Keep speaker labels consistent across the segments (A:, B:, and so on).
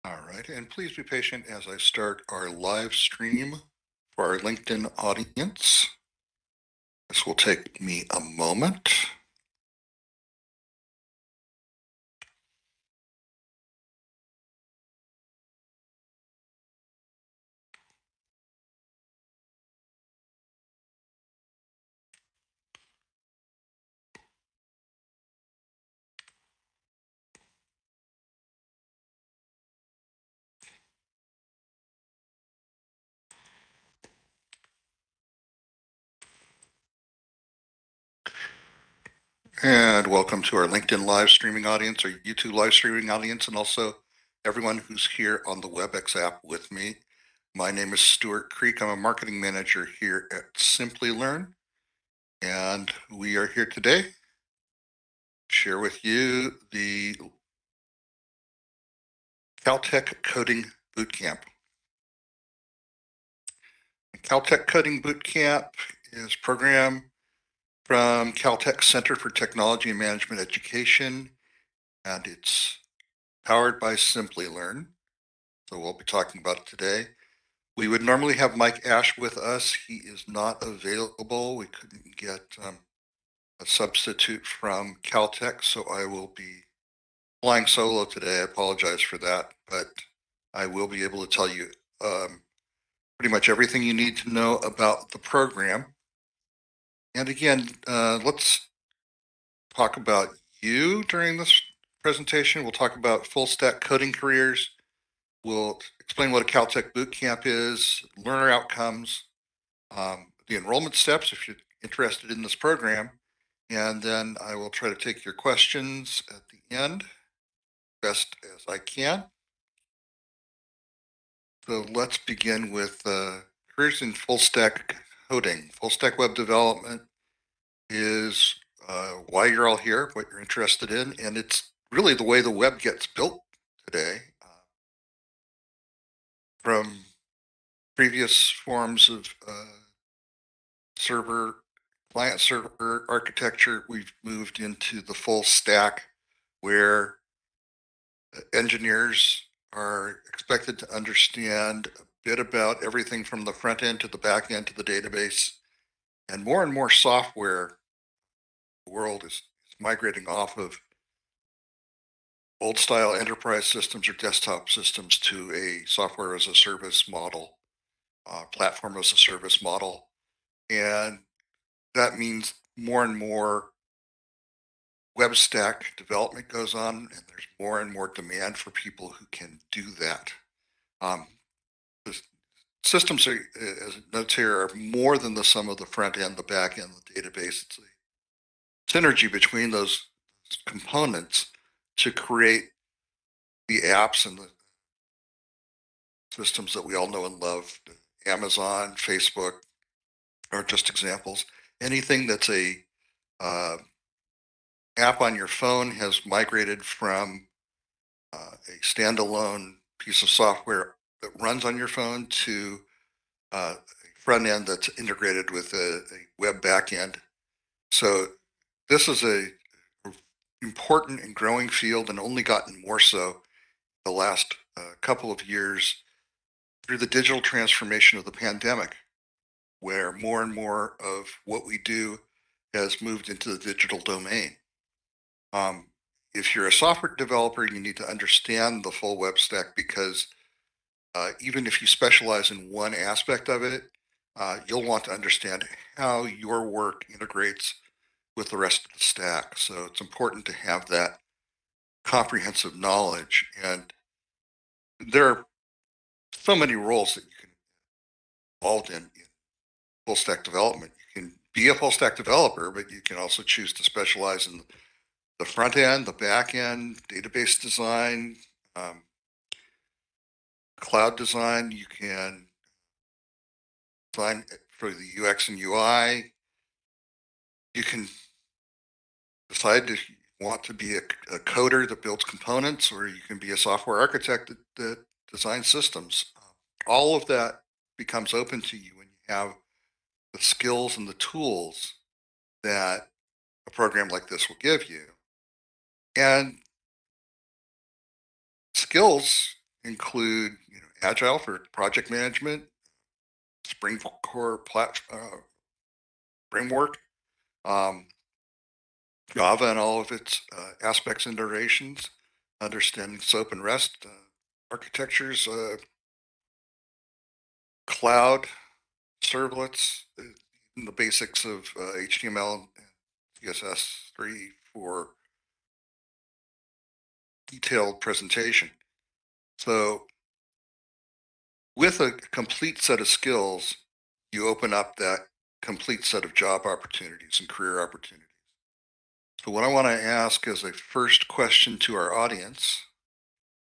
A: All right, and please be patient as I start our live stream for our LinkedIn audience. This will take me a moment. And welcome to our LinkedIn live streaming audience, our YouTube live streaming audience, and also everyone who's here on the WebEx app with me. My name is Stuart Creek. I'm a marketing manager here at Simplilearn, and we are here today to share with you the Caltech Coding Bootcamp. Caltech Coding Bootcamp is a program from Caltech Center for Technology and Management Education, and it's powered by Simplilearn. So we'll be talking about it today. We would normally have Mike Ash with us. He is not available. We couldn't get a substitute from Caltech, so I will be flying solo today. I apologize for that, but I will be able to tell you pretty much everything you need to know about the program. And again, let's talk about you during this presentation. We'll talk about full stack coding careers. We'll explain what a Caltech Bootcamp is, learner outcomes, the enrollment steps if you're interested in this program, and then I will try to take your questions at the end best as I can. So let's begin with careers in full stack coding. Full stack web development is why you're all here, what you're interested in, and it's really the way the web gets built today. From previous forms of server, client server architecture, we've moved into the full stack where engineers are expected to understand a bit about everything from the front end to the back end to the database. And more software, the world is migrating off of old style enterprise systems or desktop systems to a software as a service model, platform as a service model. And that means more and more web stack development goes on, and there's more and more demand for people who can do that. Um, the systems are, as it notes here, are more than the sum of the front end, the back end, the database. It's a synergy between those components to create the apps and the systems that we all know and love. Amazon, Facebook are just examples. Anything that's a uh, app on your phone has migrated from a standalone piece of software that runs on your phone to a front end that's integrated with a web backend. So this is a important and growing field, and only gotten more so the last couple of years through the digital transformation of the pandemic, where more and more of what we do has moved into the digital domain. Um, if you're a software developer, you need to understand the full web stack because even if you specialize in one aspect of it, you'll want to understand how your work integrates with the rest of the stack. So it's important to have that comprehensive knowledge. And there are so many roles that you can involved in full stack development. You can be a full stack developer, but you can also choose to specialize in the front end, the back end, database design, um, cloud design. You can design for the UX and UI. You can decide if you want to be a coder that builds components, or you can be a software architect that designs systems. All of that becomes open to you when you have the skills and the tools that a program like this will give you. And skills, include Agile for project management, Spring Core framework, um, Java and all of its aspects and iterations, understanding SOAP and REST architectures, cloud, servlets, the basics of HTML and CSS3 for detailed presentation. So with a complete set of skills, you open up that complete set of job opportunities and career opportunities. So what I want to ask as a first question to our audience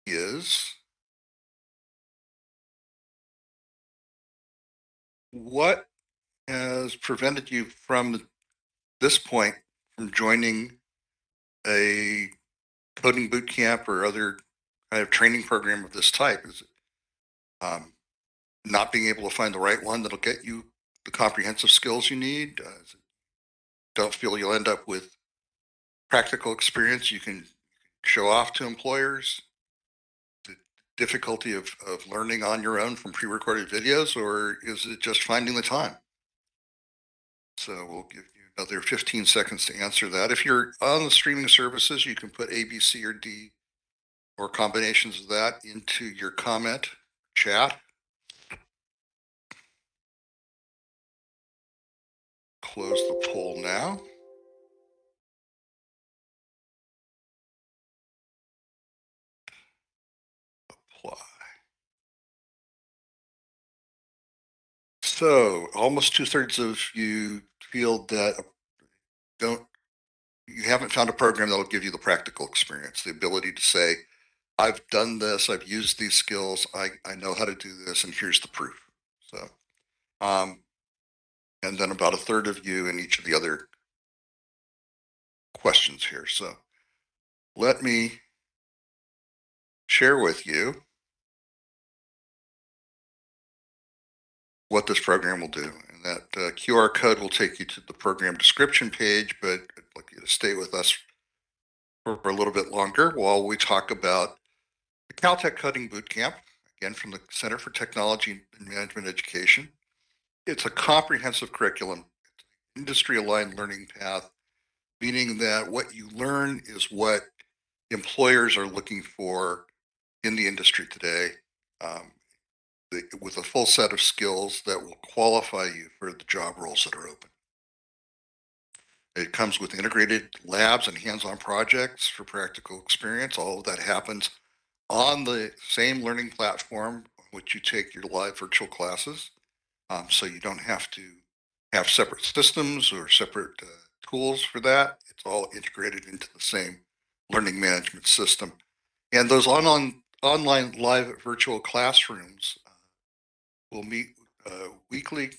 A: is, what has prevented you from this point from joining a coding boot camp or other kind of training program of this type? Is it not being able to find the right one that'll get you the comprehensive skills you need? Don't feel you'll end up with practical experience you can show off to employers? The difficulty of learning on your own from pre-recorded videos, or is it just finding the time? So we'll give you another 15 seconds to answer that. If you're on the streaming services, you can put A, B, C, or D, or combinations of that into your comment chat. Close the poll now. Apply. So almost 2/3 of you feel that you haven't found a program that'll give you the practical experience, the ability to say, I've done this, I've used these skills, I know how to do this, and here's the proof. So, and then about 1/3 of you in each of the other questions here. So let me share with you what this program will do. And that QR code will take you to the program description page, but I'd like you to stay with us for a little bit longer while we talk about the Caltech Coding Bootcamp, again from the Center for Technology and Management Education. It's a comprehensive curriculum, industry-aligned learning path, meaning that what you learn is what employers are looking for in the industry today, um, with a full set of skills that will qualify you for the job roles that are open. It comes with integrated labs and hands-on projects for practical experience. All of that happens on the same learning platform on which you take your live virtual classes. So you don't have to have separate systems or separate tools for that. It's all integrated into the same learning management system. And those online live virtual classrooms will meet weekly.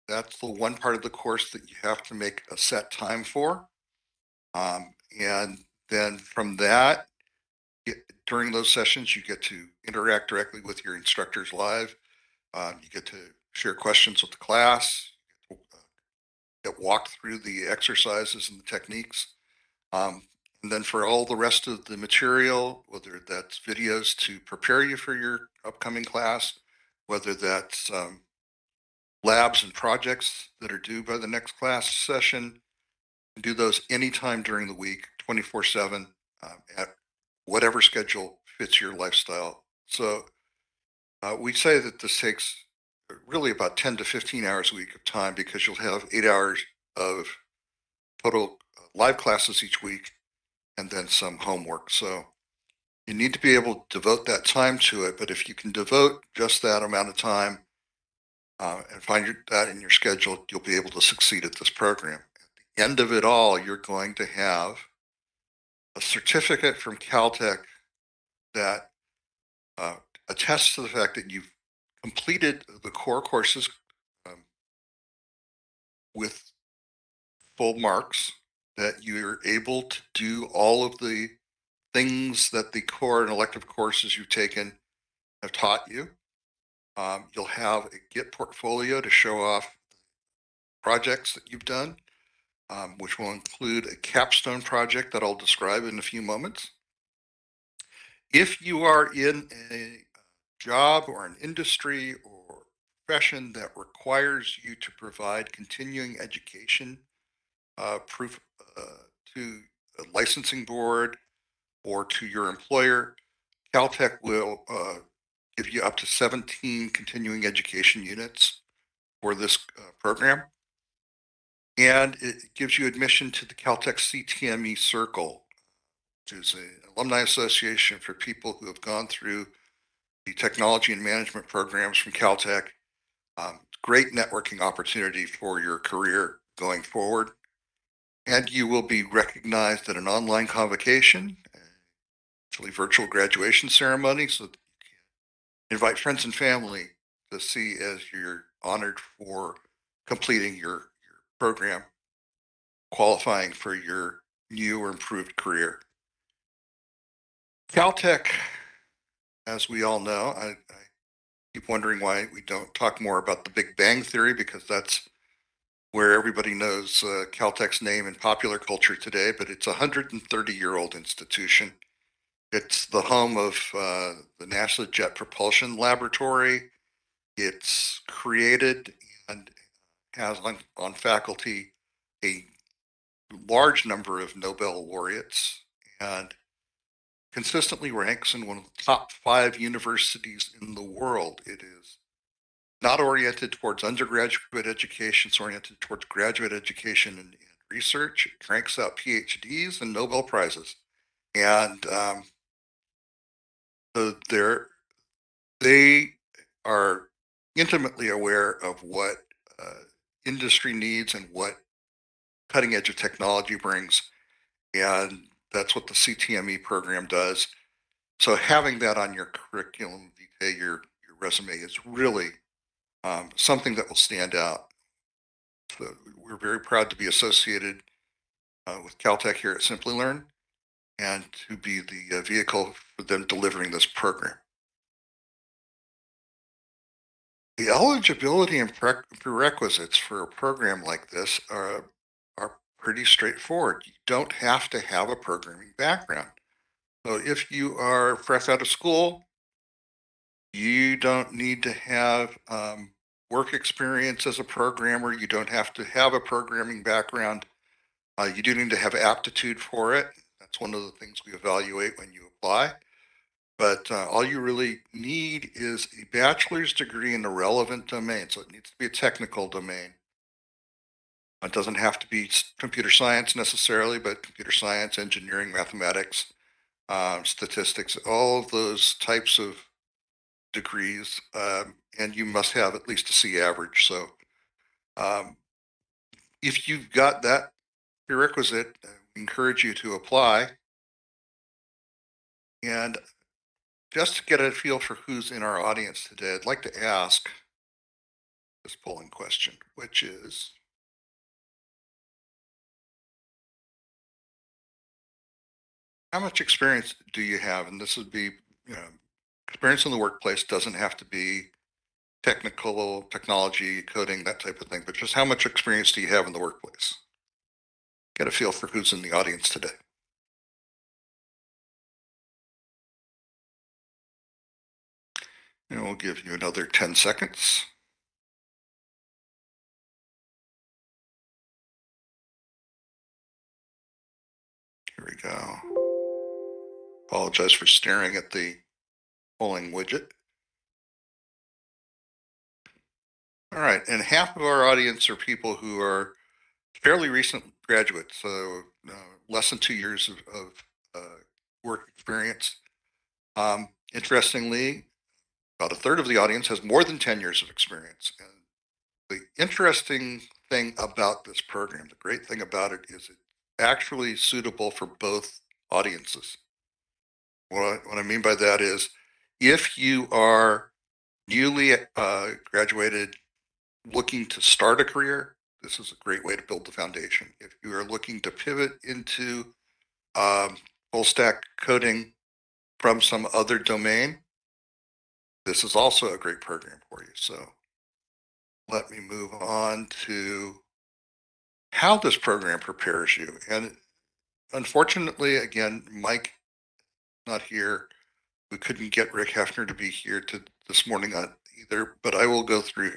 A: That's the one part of the course that you have to make a set time for. And then from that, during those sessions, you get to interact directly with your instructors live. You get to share questions with the class, get walked through the exercises and the techniques. And then for all the rest of the material, whether that's videos to prepare you for your upcoming class, whether that's labs and projects that are due by the next class session, do those anytime during the week, 24/7, at whatever schedule fits your lifestyle. So we say that this takes really about 10 to 15 hours a week of time, because you'll have 8 hours of total live classes each week and then some homework. So you need to be able to devote that time to it. But if you can devote just that amount of time and find that in your schedule, you'll be able to succeed at this program. At the end of it all, you're going to have a certificate from Caltech that attests to the fact that you've completed the core courses um, with full marks, that you're able to do all of the things that the core and elective courses you've taken have taught you. You'll have a Git portfolio to show off projects that you've done, which will include a capstone project that I'll describe in a few moments. If you are in job or an industry or profession that requires you to provide continuing education proof to a licensing board or to your employer, Caltech will give you up to 17 continuing education units for this program. And it gives you admission to the Caltech CTME Circle, which is an alumni association for people who have gone through the technology and management programs from Caltech. Great networking opportunity for your career going forward. And you will be recognized at an online convocation, actually virtual graduation ceremony, so that you can invite friends and family to see as you're honored for completing your program, qualifying for your new or improved career. Caltech, as we all know, I keep wondering why we don't talk more about the Big Bang Theory, because that's where everybody knows Caltech's name in popular culture today, but it's a 130-year-old institution. It's the home of the NASA Jet Propulsion Laboratory. It's created and has on faculty a large number of Nobel laureates and consistently ranks in one of the top 5 universities in the world. It is not oriented towards undergraduate education, it's oriented towards graduate education and research. It cranks out PhDs and Nobel Prizes. And so they are intimately aware of what industry needs and what cutting edge of technology brings. And that's what the CTME program does. So having that on your curriculum vitae, your resume, is really something that will stand out. So we're very proud to be associated with Caltech here at Simplilearn and to be the vehicle for them delivering this program. The eligibility and prerequisites for a program like this are pretty straightforward. You don't have to have a programming background. So if you are fresh out of school, you don't need to have work experience as a programmer. You don't have to have a programming background. You do need to have aptitude for it. That's one of the things we evaluate when you apply. But all you really need is a bachelor's degree in a relevant domain. So it needs to be a technical domain. It doesn't have to be computer science necessarily, but computer science, engineering, mathematics, statistics, all of those types of degrees. And you must have at least a C average. So um, if you've got that prerequisite, we encourage you to apply. And just to get a feel for who's in our audience today, I'd like to ask this polling question, which is, how much experience do you have? And this would be, you know, experience in the workplace doesn't have to be technical, technology, coding, that type of thing, but just how much experience do you have in the workplace? Get a feel for who's in the audience today. And we'll give you another 10 seconds. Here we go. Apologize for staring at the polling widget. All right, and half of our audience are people who are fairly recent graduates, so less than 2 years of work experience. Interestingly, about a third of the audience has more than 10 years of experience. And the interesting thing about this program, the great thing about it, is it's actually suitable for both audiences. What I mean by that is, if you are newly graduated looking to start a career, this is a great way to build the foundation. If you are looking to pivot into full stack coding from some other domain, this is also a great program for you. So let me move on to how this program prepares you. And unfortunately, again, Mike not here, we couldn't get Rick Hefner to be here this morning either, but I will go through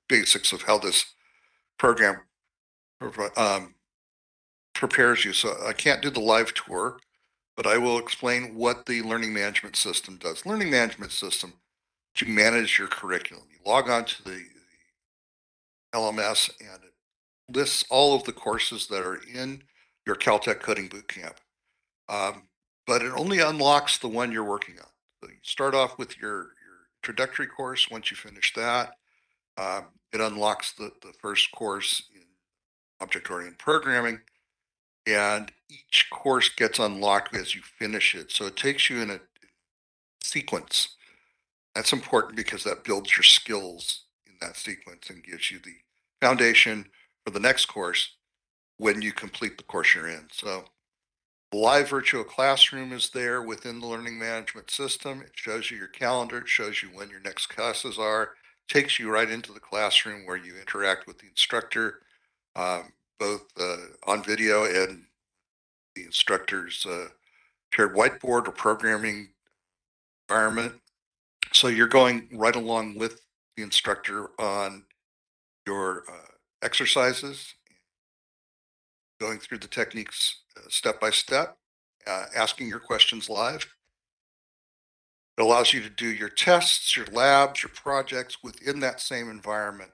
A: basics of how this program prepares you. So I can't do the live tour, but I will explain what the learning management system does. Learning management system to manage your curriculum. You log on to the LMS and it lists all of the courses that are in your Caltech Coding Bootcamp. But it only unlocks the one you're working on. So you start off with your introductory course. Once you finish that, it unlocks the first course in object-oriented programming, and each course gets unlocked as you finish it. So it takes you in a sequence. That's important because that builds your skills in that sequence and gives you the foundation for the next course when you complete the course you're in. So the live virtual classroom is there within the learning management system. It shows you your calendar. It shows you when your next classes are. Takes you right into the classroom where you interact with the instructor, both on video and the instructor's shared whiteboard or programming environment. So you're going right along with the instructor on your exercises, going through the techniques step by step, asking your questions live. It allows you to do your tests, your labs, your projects within that same environment.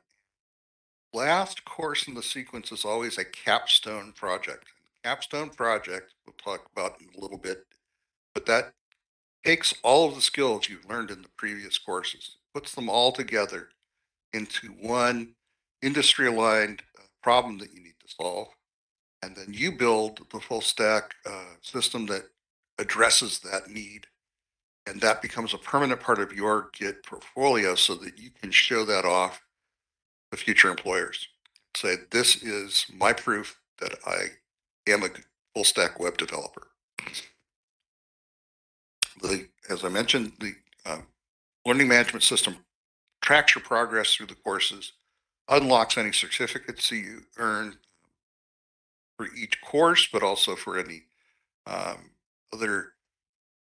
A: Last course in the sequence is always a capstone project. Capstone project, we'll talk about in a little bit, but that takes all of the skills you've learned in the previous courses, puts them all together into one industry aligned problem that you need to solve. And then you build the full stack system that addresses that need. And that becomes a permanent part of your Git portfolio so that you can show that off to future employers. Say, this is my proof that I am a full stack web developer. As I mentioned, the learning management system tracks your progress through the courses, unlocks any certificates that you earn for each course, but also for any other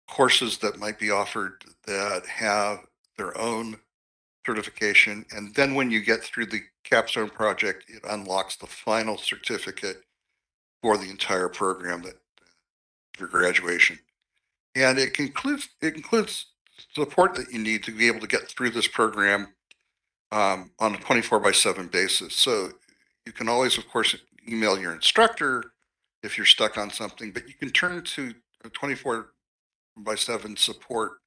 A: courses that might be offered that have their own certification. And then when you get through the capstone project, it unlocks the final certificate for the entire program that for graduation. And it includes support that you need to be able to get through this program on a 24/7 basis. So you can always, of course, email your instructor if you're stuck on something, but you can turn to a 24/7 support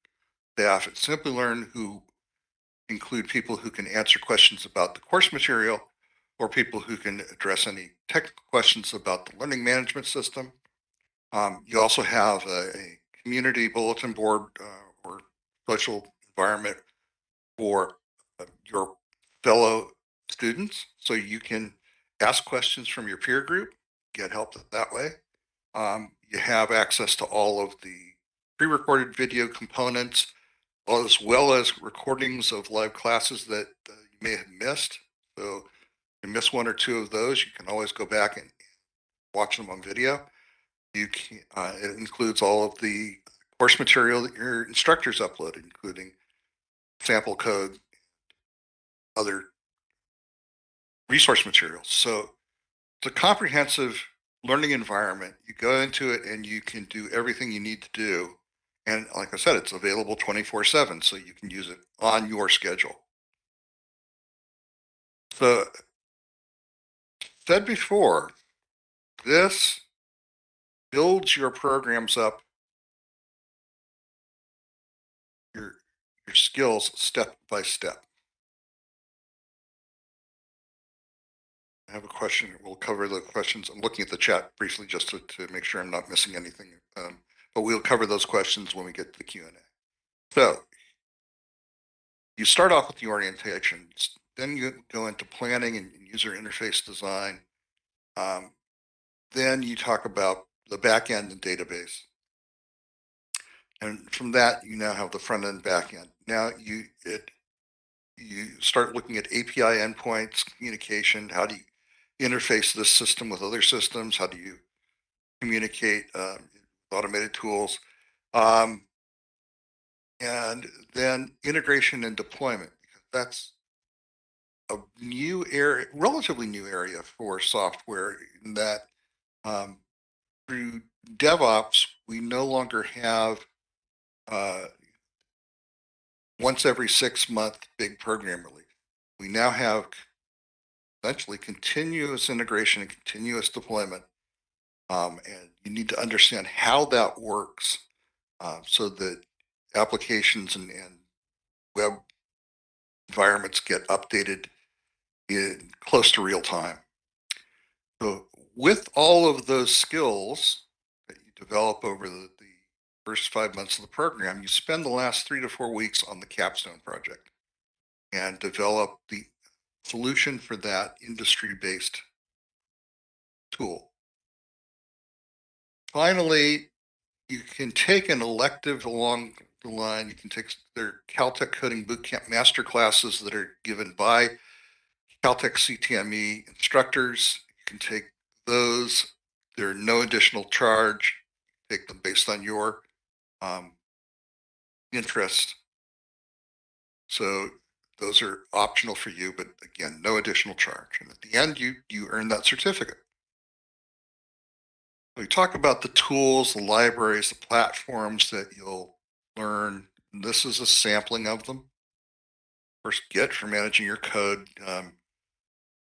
A: staff at Simplilearn who include people who can answer questions about the course material or people who can address any technical questions about the learning management system. You also have a community bulletin board or social environment for your fellow students. So you can ask questions from your peer group, get help that way. You have access to all of the pre-recorded video components, as well as recordings of live classes that you may have missed. So if you miss one or two of those, you can always go back and watch them on video. You can, it includes all of the course material that your instructors uploaded, including sample code, other resource materials. So it's a comprehensive learning environment. You go into it and you can do everything you need to do. And like I said, it's available 24/7, so you can use it on your schedule. So, said before, this builds your programs up, your your skills step by step. I have a question. We'll cover the questions. I'm looking at the chat briefly just to make sure I'm not missing anything. But we'll cover those questions when we get to the Q&A. So you start off with the orientation, then you go into planning and user interface design. Then you talk about the back end and database. And from that, you now have the front end, back end. Now you start looking at API endpoints, communication. How do you interface this system with other systems? How do you communicate automated tools? And then integration and deployment, because that's a new area, relatively new area for software, in that um, through DevOps, we no longer have uh, once every 6 month big program release. We now have essentially continuous integration and continuous deployment. And you need to understand how that works so that applications and web environments get updated in close to real time. So with all of those skills that you develop over the first 5 months of the program, you spend the last 3 to 4 weeks on the capstone project and develop the solution for that industry-based tool. Finally, you can take an elective along the line. You can take their Caltech Coding Bootcamp master classes that are given by Caltech CTME instructors. You can take those. There are no additional charge. Take them based on your um, interest. So those are optional for you, but again, no additional charge. And at the end, you earn that certificate. We talk about the tools, the libraries, the platforms that you'll learn. This is a sampling of them. First, Git for managing your code,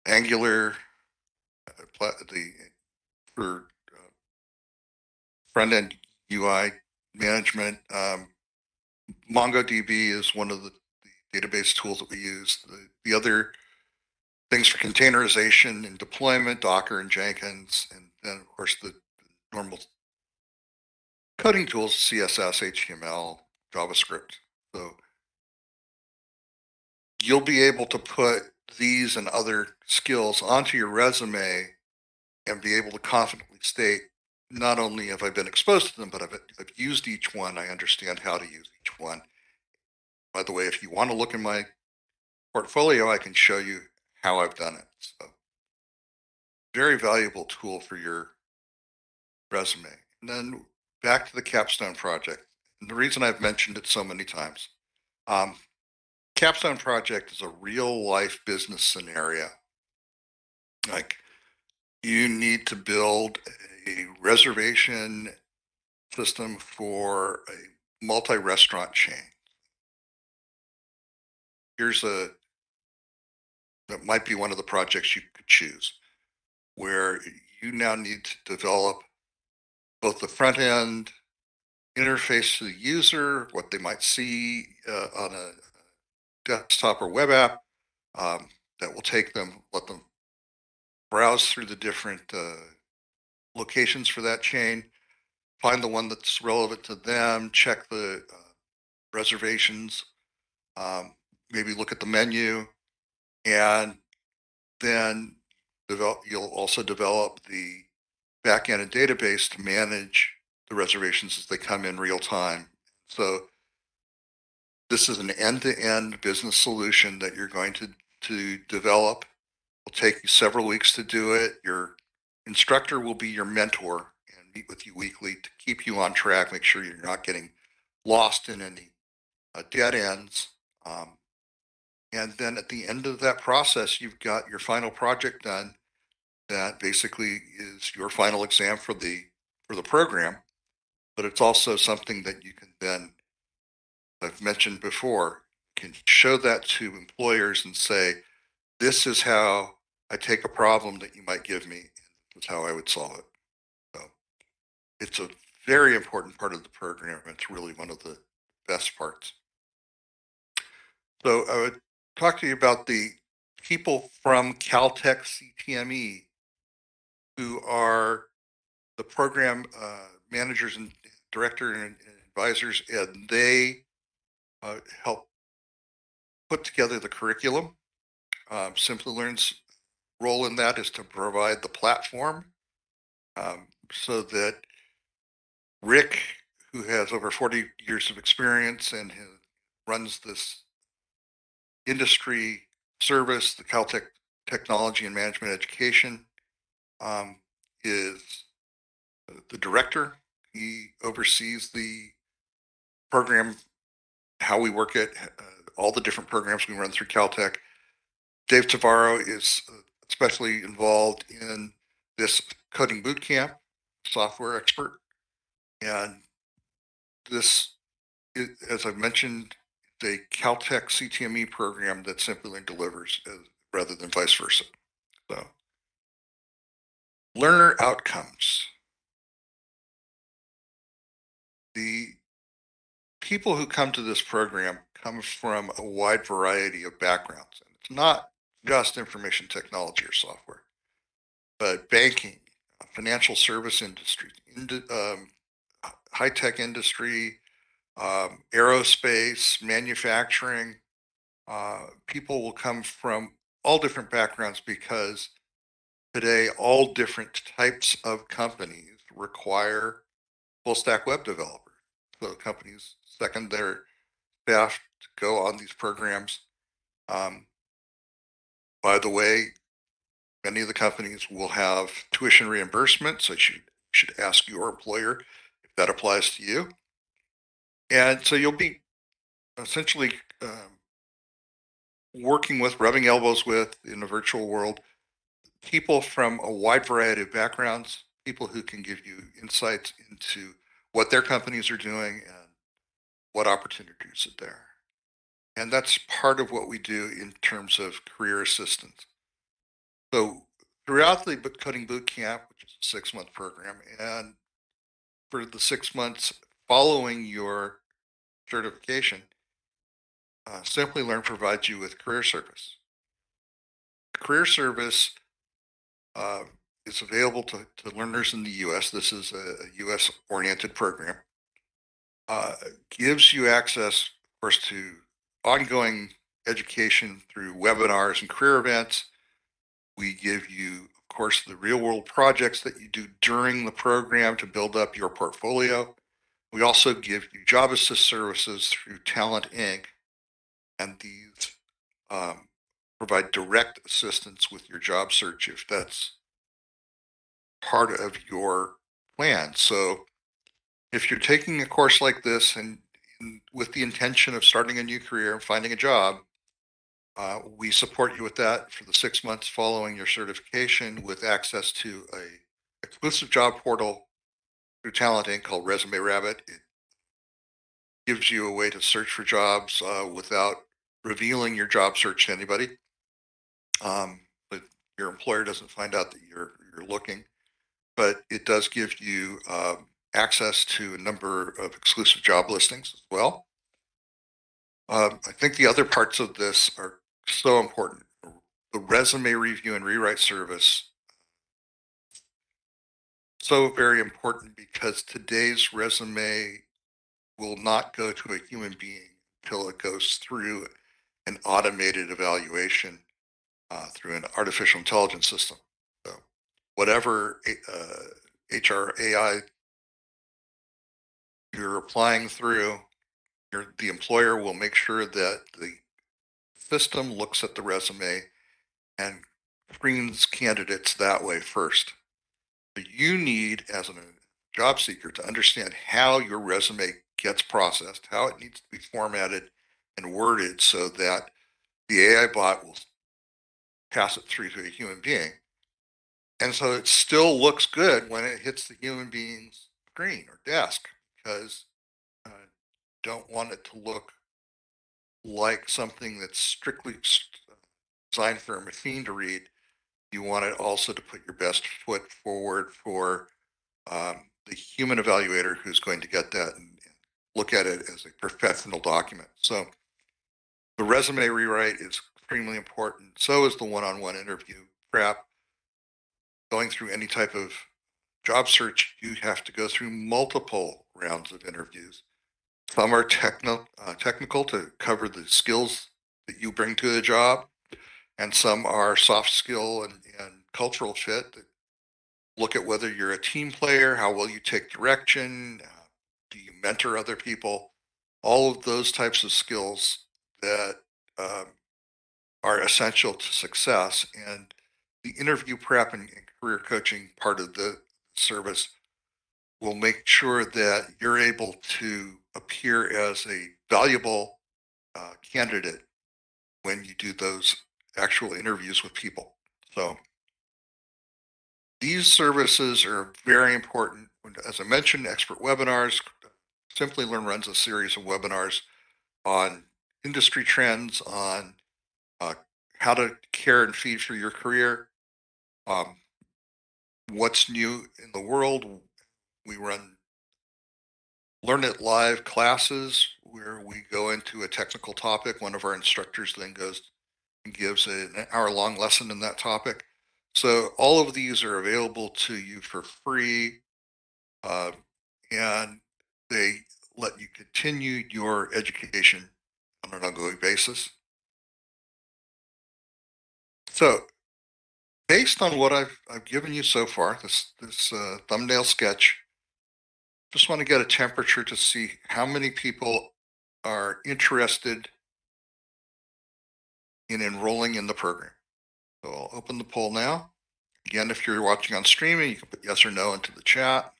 A: Angular, the for front end UI management. MongoDB is one of the database tools that we use. The other things for containerization and deployment, Docker and Jenkins, and then of course the normal coding tools, CSS, HTML, JavaScript. So you'll be able to put these and other skills onto your resume and be able to confidently state, not only have I been exposed to them, but I've used each one. I understand how to use each one. By the way, if you want to look in my portfolio, I can show you how I've done it. So very valuable tool for your resume. And then back to the capstone project. And the reason I've mentioned it so many times, um, capstone project is a real life business scenario. Like, you need to build a reservation system for a multi-restaurant chain. Here's a that might be one of the projects you could choose, where you now need to develop both the front end interface to the user, what they might see on a desktop or web app, that will take them, let them browse through the different locations for that chain, find the one that's relevant to them, check the reservations, maybe look at the menu, and then you'll also develop the backend and database to manage the reservations as they come in real time. So this is an end-to-end business solution that you're going to develop. It'll take you several weeks to do it. Your instructor will be your mentor and meet with you weekly to keep you on track, make sure you're not getting lost in any dead ends. And then at the end of that process, you've got your final project done. That basically is your final exam for the program, but it's also something that you can then, I've mentioned before, can show that to employers and say, this is how I take a problem that you might give me, and this is how I would solve it. So it's a very important part of the program. It's really one of the best parts. So I would talk to you about the people from Caltech CTME who are the program managers and director and advisors, and they help put together the curriculum. Simplilearn's role in that is to provide the platform so that Rick, who has over 40 years of experience and runs this industry service, the Caltech Technology and Management Education, is the director. He oversees the program how we work it, all the different programs we run through Caltech. Dave Tavarro is especially involved in this Coding Bootcamp, software expert. And this, as I've mentioned, the Caltech CTME program that Simplilearn delivers rather than vice versa. So, learner outcomes. The people who come to this program come from a wide variety of backgrounds. And it's not just information technology or software, but banking, financial service industry, high-tech industry, aerospace, manufacturing. People will come from all different backgrounds because today all different types of companies require full stack web developers. So companies second their staff to go on these programs. Um, by the way, many of the companies will have tuition reimbursement, so you should ask your employer if that applies to you. And so you'll be essentially working with, rubbing elbows with in the virtual world, people from a wide variety of backgrounds, people who can give you insights into what their companies are doing and what opportunities are there. And that's part of what we do in terms of career assistance. So throughout the Coding Bootcamp, which is a 6-month program, and for the 6 months following your certification, Simplilearn provides you with career service. Career service uh, is available to learners in the U.S. This is a U.S.-oriented program. Gives you access, of course, to ongoing education through webinars and career events. We give you, of course, the real-world projects that you do during the program to build up your portfolio. We also give you job assist services through Talent Inc. And these provide direct assistance with your job search if that's part of your plan. So if you're taking a course like this and with the intention of starting a new career and finding a job, we support you with that for the 6 months following your certification with access to a exclusive job portal through Talent Inc. called Resume Rabbit. It gives you a way to search for jobs without revealing your job search to anybody. But your employer doesn't find out that you're looking. But it does give you access to a number of exclusive job listings as well. I think the other parts of this are so important. The resume review and rewrite service, so very important because today's resume will not go to a human being until it goes through an automated evaluation through an artificial intelligence system. So whatever HRAI you're applying through, the employer will make sure that the system looks at the resume and screens candidates that way first. But you need, as a job seeker, to understand how your resume gets processed, how it needs to be formatted and worded so that the AI bot will pass it through to a human being. And so it still looks good when it hits the human being's screen or desk because uh, don't want it to look like something that's strictly designed for a machine to read. You want it also to put your best foot forward for the human evaluator who's going to get that and look at it as a professional document. So the resume rewrite is extremely important. So is the one-on-one interview prep. Going through any type of job search, you have to go through multiple rounds of interviews. Some are technical to cover the skills that you bring to the job, and some are soft skill and cultural fit that look at whether you're a team player, how well you take direction, do you mentor other people, all of those types of skills that um, are essential to success. And the interview prep and career coaching part of the service will make sure that you're able to appear as a valuable candidate when you do those actual interviews with people. So these services are very important. As I mentioned, expert webinars. Simplilearn runs a series of webinars on industry trends, on uh, how to care and feed for your career, um, what's new in the world. We run Learn It Live classes where we go into a technical topic. One of our instructors then goes and gives an hour-long lesson in that topic. So all of these are available to you for free, uh, and they let you continue your education on an ongoing basis. So based on what I've given you so far, this thumbnail sketch, just want to get a temperature to see how many people are interested in enrolling in the program. So I'll open the poll now. Again, if you're watching on streaming, you can put yes or no into the chat.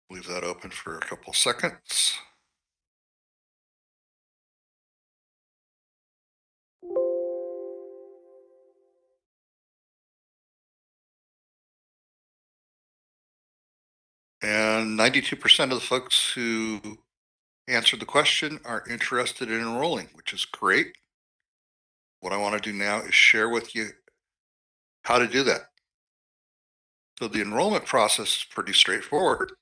A: Leave that open for a couple seconds. And 92% of the folks who answered the question are interested in enrolling, which is great. What I want to do now is share with you how to do that. So the enrollment process is pretty straightforward.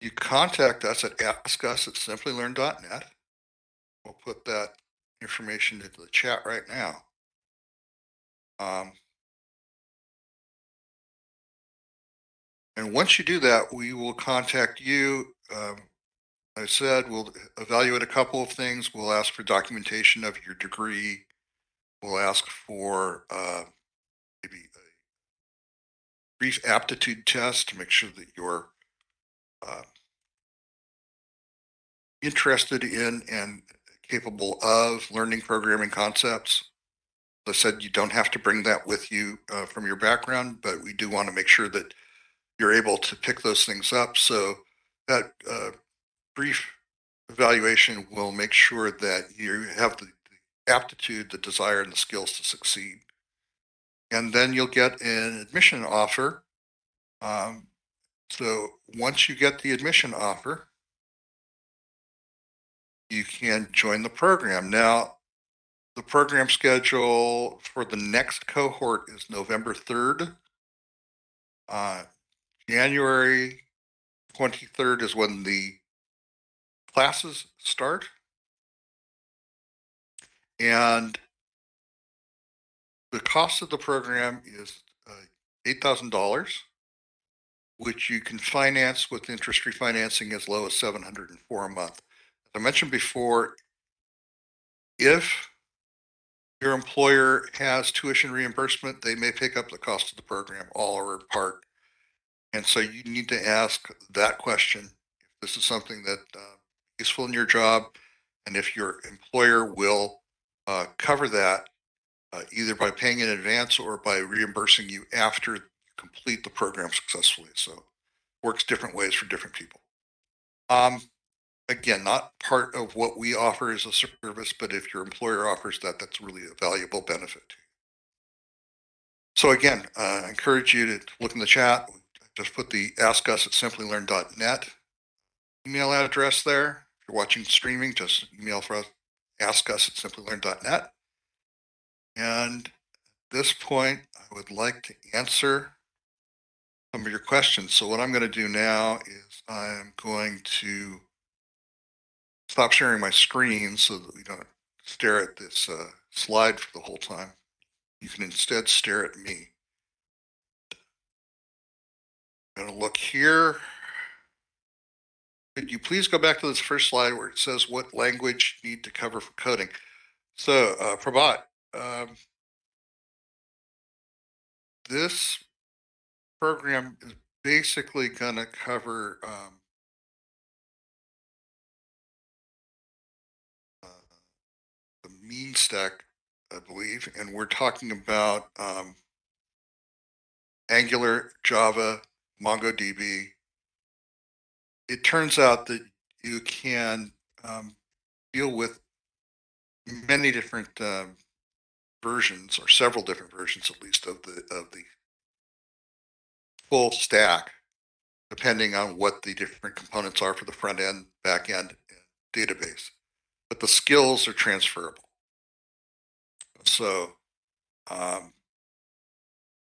A: You contact us at askus@simplilearn.net. We'll put that information into the chat right now. And once you do that, we will contact you. I said we'll evaluate a couple of things. We'll ask for documentation of your degree. We'll ask for maybe a brief aptitude test to make sure that you're uh, interested in and capable of learning programming concepts. As I said, you don't have to bring that with you from your background, but we do want to make sure that you're able to pick those things up. So that brief evaluation will make sure that you have the aptitude, the desire, and the skills to succeed. And then you'll get an admission offer. Um, so once you get the admission offer, you can join the program. Now, the program schedule for the next cohort is November 3rd. January 23rd is when the classes start. And the cost of the program is $8,000, which you can finance with interest refinancing as low as $704 a month. As I mentioned before, if your employer has tuition reimbursement, they may pick up the cost of the program, all or part. And so you need to ask that question if this is something that useful in your job, and if your employer will cover that either by paying in advance or by reimbursing you after you complete the program successfully. So works different ways for different people. Again, not part of what we offer as a service, but if your employer offers that, that's really a valuable benefit to you. So again, I encourage you to look in the chat. Just put the askus@simplilearn.net email address there. If you're watching streaming, just email for us, askus@simplilearn.net. And at this point, I would like to answer some of your questions. So what I'm going to do now is I'm going to stop sharing my screen so that we don't stare at this slide for the whole time. You can instead stare at me. I'm going to look here. Could you please go back to this first slide where it says what language you need to cover for coding? So, Prabhat, this program is basically going to cover uh, the mean stack, I believe, and we're talking about Angular, Java, MongoDB. It turns out that you can deal with many different versions, or several different versions at least, of the full stack, depending on what the different components are for the front end, back end, and database. But the skills are transferable. So, um,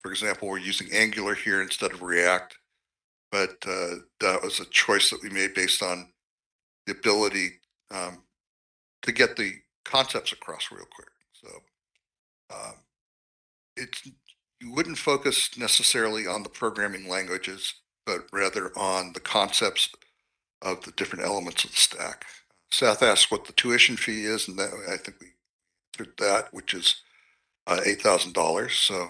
A: for example, we're using Angular here instead of React, but that was a choice that we made based on the ability um, to get the concepts across real quick. So um, it's you wouldn't focus necessarily on the programming languages, but rather on the concepts of the different elements of the stack. Seth asked what the tuition fee is, and that, I think we did that, which is $8,000. So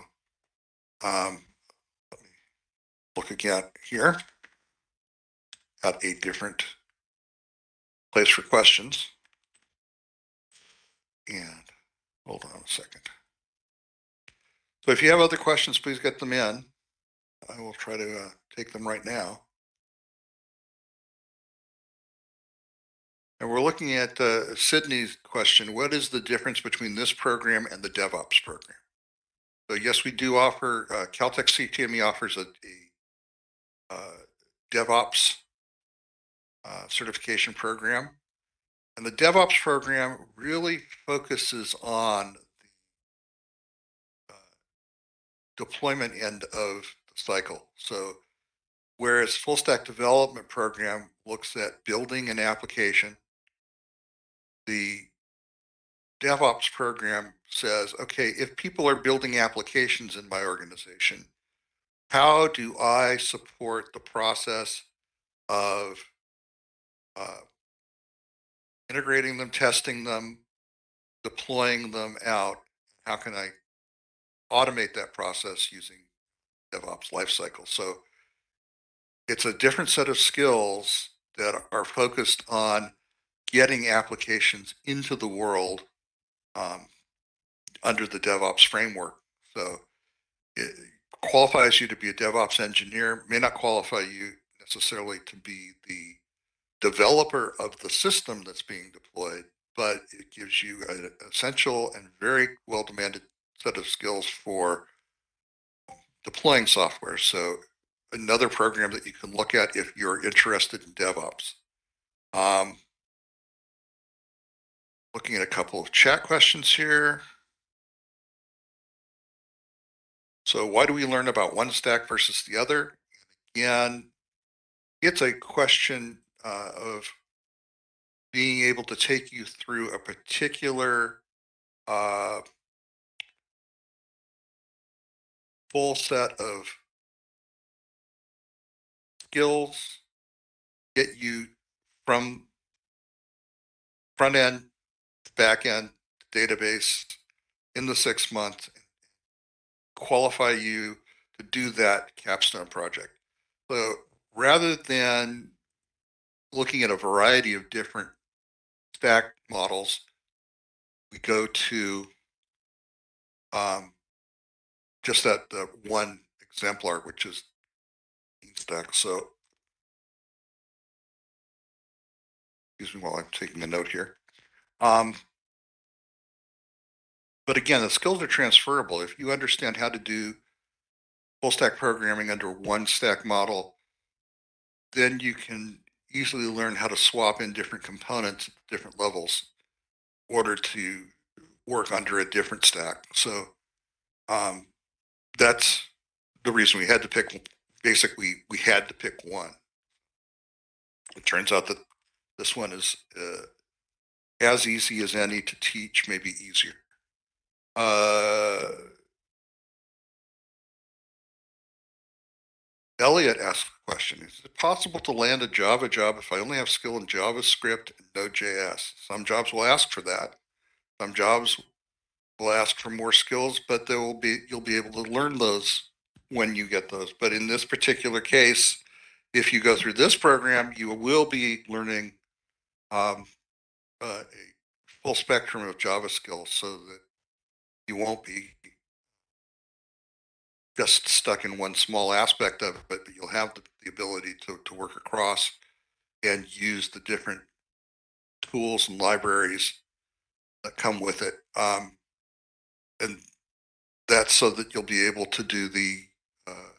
A: let me look again here at 8 different place for questions. And hold on a second. So if you have other questions, please get them in. I will try to take them right now. And we're looking at Sydney's question. What is the difference between this program and the DevOps program? So yes, we do offer, Caltech CTME offers a DevOps certification program. And the DevOps program really focuses on the deployment end of the cycle. So whereas full stack development program looks at building an application, the DevOps program says, okay, if people are building applications in my organization, how do I support the process of uh, integrating them, testing them, deploying them out? How can I automate that process using DevOps lifecycle? So it's a different set of skills that are focused on getting applications into the world um, under the DevOps framework. So it qualifies you to be a DevOps engineer, may not qualify you necessarily to be the developer of the system that's being deployed, but it gives you an essential and very well demanded set of skills for deploying software. So another program that you can look at if you're interested in DevOps. Um, looking at a couple of chat questions here. So why do we learn about one stack versus the other? And it's a question of being able to take you through a particular uh, full set of skills, get you from front end to back end database in the 6 months, qualify you to do that capstone project. So rather than looking at a variety of different stack models, we go to just that one exemplar, which is stack. So excuse me while I'm taking a note here. But again, the skills are transferable. If you understand how to do full stack programming under one stack model, then you can easily learn how to swap in different components at different levels in order to work under a different stack. So um, that's the reason we had to pick. Basically, we had to pick one. It turns out that this one is as easy as any to teach, maybe easier. Uh, Elliot asked a question. Is it possible to land a Java job if I only have skill in JavaScript and Node.js? Some jobs will ask for that. Some jobs will ask for more skills, but you'll be able to learn those when you get those. But in this particular case, if you go through this program, you will be learning a full spectrum of Java skills so that you won't be just stuck in one small aspect of it, but you'll have the ability to work across and use the different tools and libraries that come with it. And that's so that you'll be able to do the uh,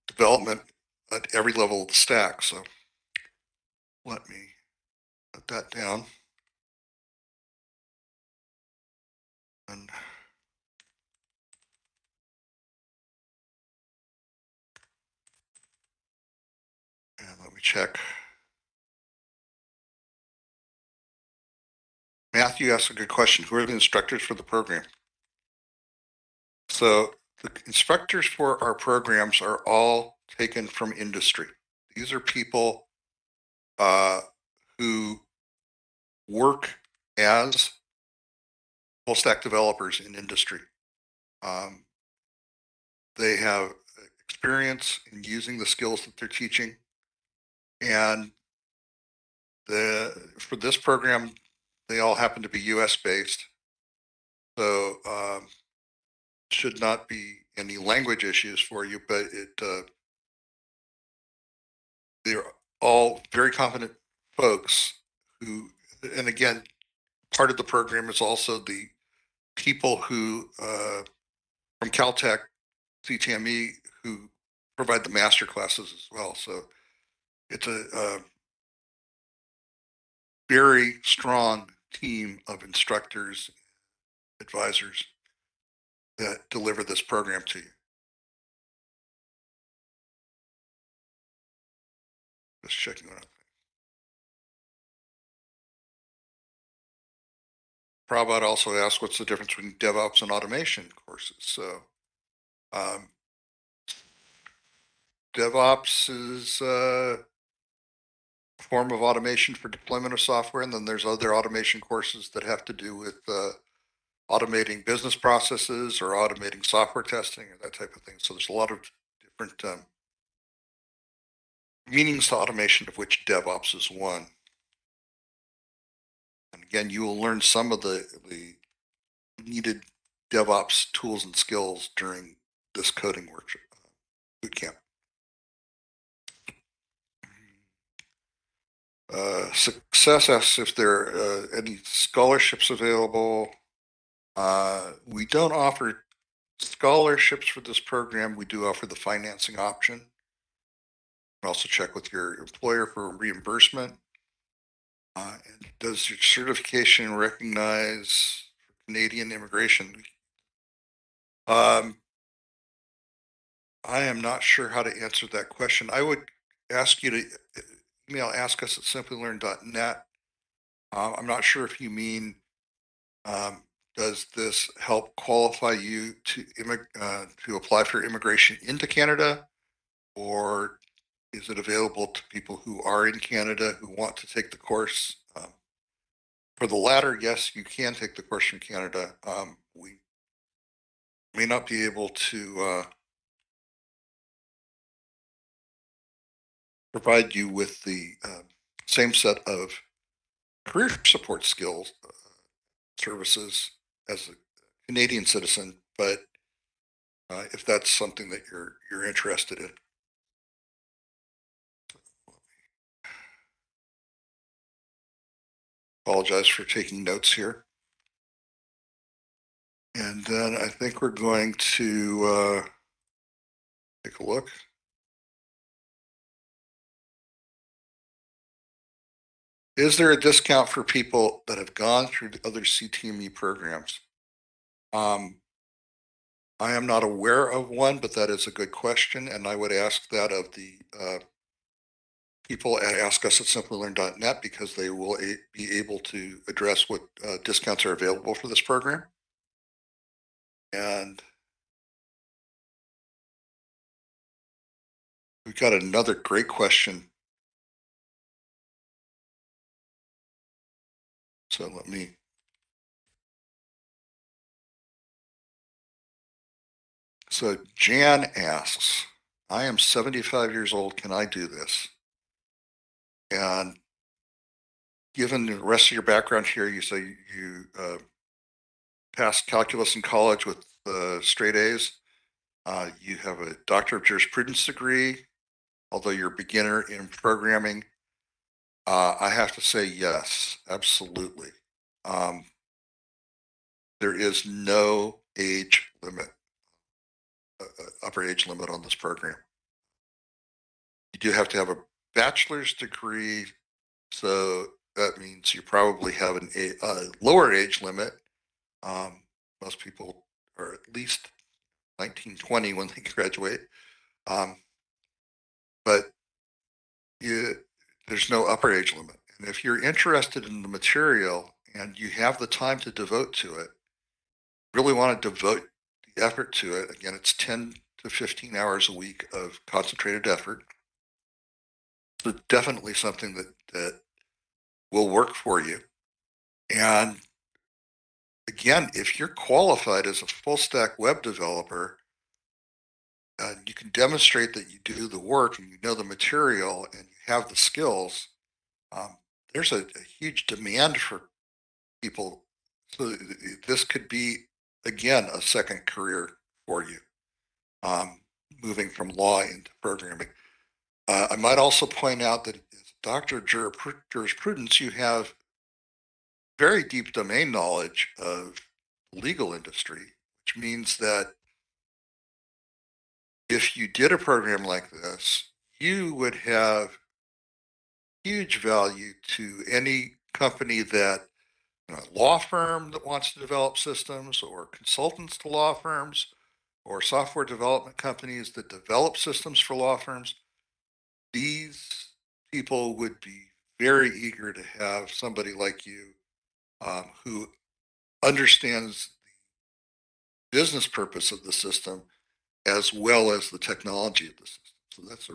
A: development at every level of the stack. So let me put that down. And let me check. Matthew asked a good question. Who are the instructors for the program? So the instructors for our programs are all taken from industry. These are people who work as full stack developers in industry. Um, they have experience in using the skills that they're teaching. And for this program, they all happen to be US based. So should not be any language issues for you, but they're all very competent folks who, and again, part of the program is also the people who from Caltech, CTME, who provide the master classes as well. So it's a very strong team of instructors, advisors that deliver this program to you. Just checking on it. Prabhat also asked, what's the difference between DevOps and automation courses? So DevOps is a form of automation for deployment of software, and then there's other automation courses that have to do with automating business processes or automating software testing or that type of thing. So there's a lot of different meanings to automation, of which DevOps is one. And again, you will learn some of the needed DevOps tools and skills during this coding workshop bootcamp. Success asks if there are any scholarships available. We don't offer scholarships for this program. We do offer the financing option. Also check with your employer for reimbursement. And does your certification recognize Canadian immigration? I am not sure how to answer that question. I would ask you to email ask us at simplilearn.net. I'm not sure if you mean, does this help qualify you to apply for immigration into Canada, or is it available to people who are in Canada who want to take the course? For the latter, yes, you can take the course from Canada. We may not be able to provide you with the same set of career support skills services as a Canadian citizen, but if that's something that you're interested in. Apologize for taking notes here. And then I think we're going to take a look. Is there a discount for people that have gone through the other CTME programs? I am not aware of one, but that is a good question. And I would ask that of the people at ask us at simplilearn.net, because they will be able to address what discounts are available for this program. And we've got another great question. So let me. So Jan asks, I am 75 years old. Can I do this? And given the rest of your background here, you say you passed calculus in college with straight A's. You have a Doctor of Jurisprudence degree, although you're a beginner in programming. I have to say yes, absolutely. Um, there is no age limit, upper age limit on this program. You do have to have a bachelor's degree, so that means you probably have a lower age limit. Most people are at least 19, 20 when they graduate. Um, but you, there's no upper age limit. And if you're interested in the material and you have the time to devote to it, really want to devote the effort to it, again, it's 10 to 15 hours a week of concentrated effort. So definitely something that will work for you. And again, if you're qualified as a full stack web developer, you can demonstrate that you do the work and you know the material and you have the skills. Um, there's a huge demand for people. So this could be, again, a second career for you, um, moving from law into programming. I might also point out that as a doctor of jurisprudence, you have very deep domain knowledge of the legal industry, which means that if you did a program like this, you would have huge value to any company that, law firm that wants to develop systems, or consultants to law firms, or software development companies that develop systems for law firms. These people would be very eager to have somebody like you, who understands the business purpose of the system as well as the technology of the system. So that's a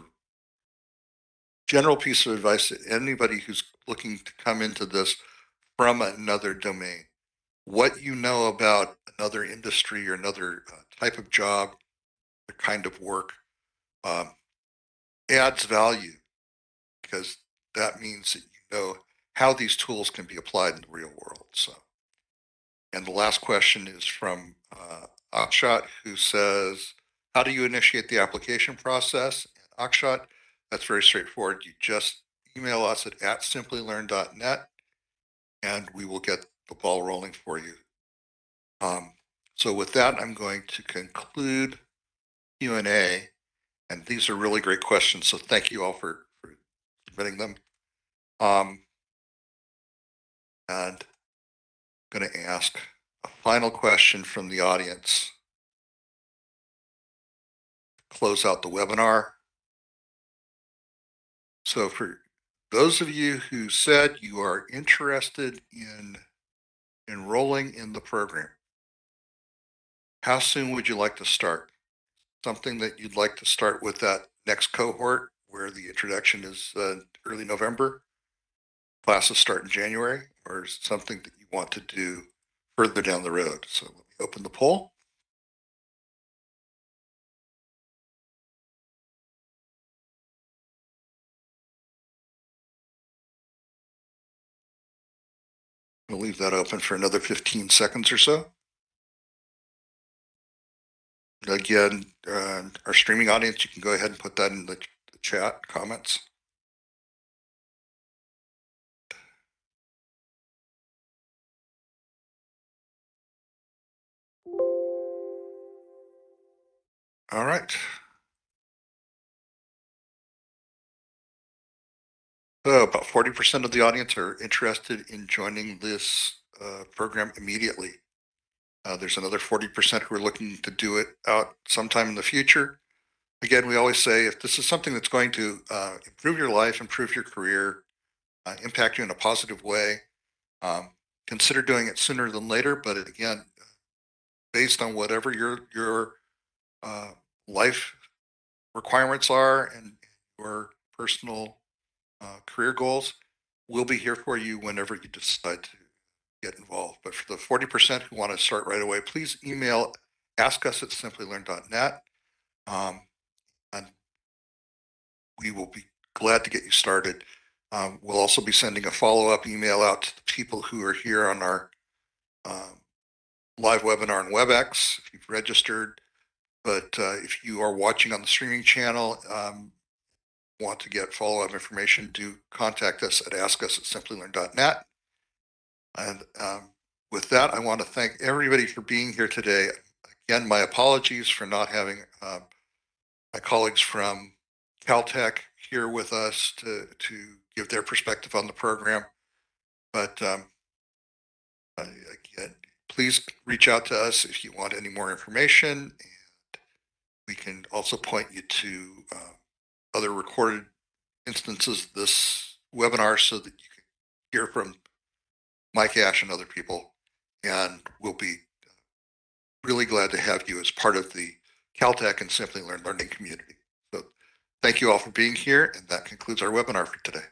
A: general piece of advice to anybody who's looking to come into this from another domain. What you know about another industry or another type of job, the kind of work, um, adds value, because that means that you know how these tools can be applied in the real world. So, and the last question is from Akshat, who says, how do you initiate the application process? And Akshat, that's very straightforward. You just email us at simplylearn.net and we will get the ball rolling for you. So with that, I'm going to conclude Q&A, and these are really great questions. So thank you all for submitting them. And I'm going to ask a final question from the audience. Close out the webinar. So for those of you who said you are interested in enrolling in the program, how soon would you like to start? Something that you'd like to start with that next cohort where the introduction is early November, classes start in January, or is it something that you want to do further down the road? So let me open the poll. We'll leave that open for another 15 seconds or so. Again, our streaming audience, you can go ahead and put that in the chat comments. All right. So about 40% of the audience are interested in joining this program immediately. There's another 40% who are looking to do it out sometime in the future. Again, we always say if this is something that's going to improve your life, improve your career, impact you in a positive way, consider doing it sooner than later. But again, based on whatever your life requirements are and your personal career goals, we'll be here for you whenever you decide to get involved. But for the 40% who want to start right away, please email ask us@simplylearn.net. And we will be glad to get you started. We'll also be sending a follow-up email out to the people who are here on our live webinar on WebEx if you've registered. But if you are watching on the streaming channel, want to get follow-up information, do contact us at askus@simplylearn.net. And with that, I want to thank everybody for being here today. Again, my apologies for not having my colleagues from Caltech here with us to give their perspective on the program. But again, please reach out to us if you want any more information. And we can also point you to other recorded instances of this webinar so that you can hear from Mike Ash and other people. And we'll be really glad to have you as part of the Caltech and Simplylearn learning community. So thank you all for being here, and that concludes our webinar for today.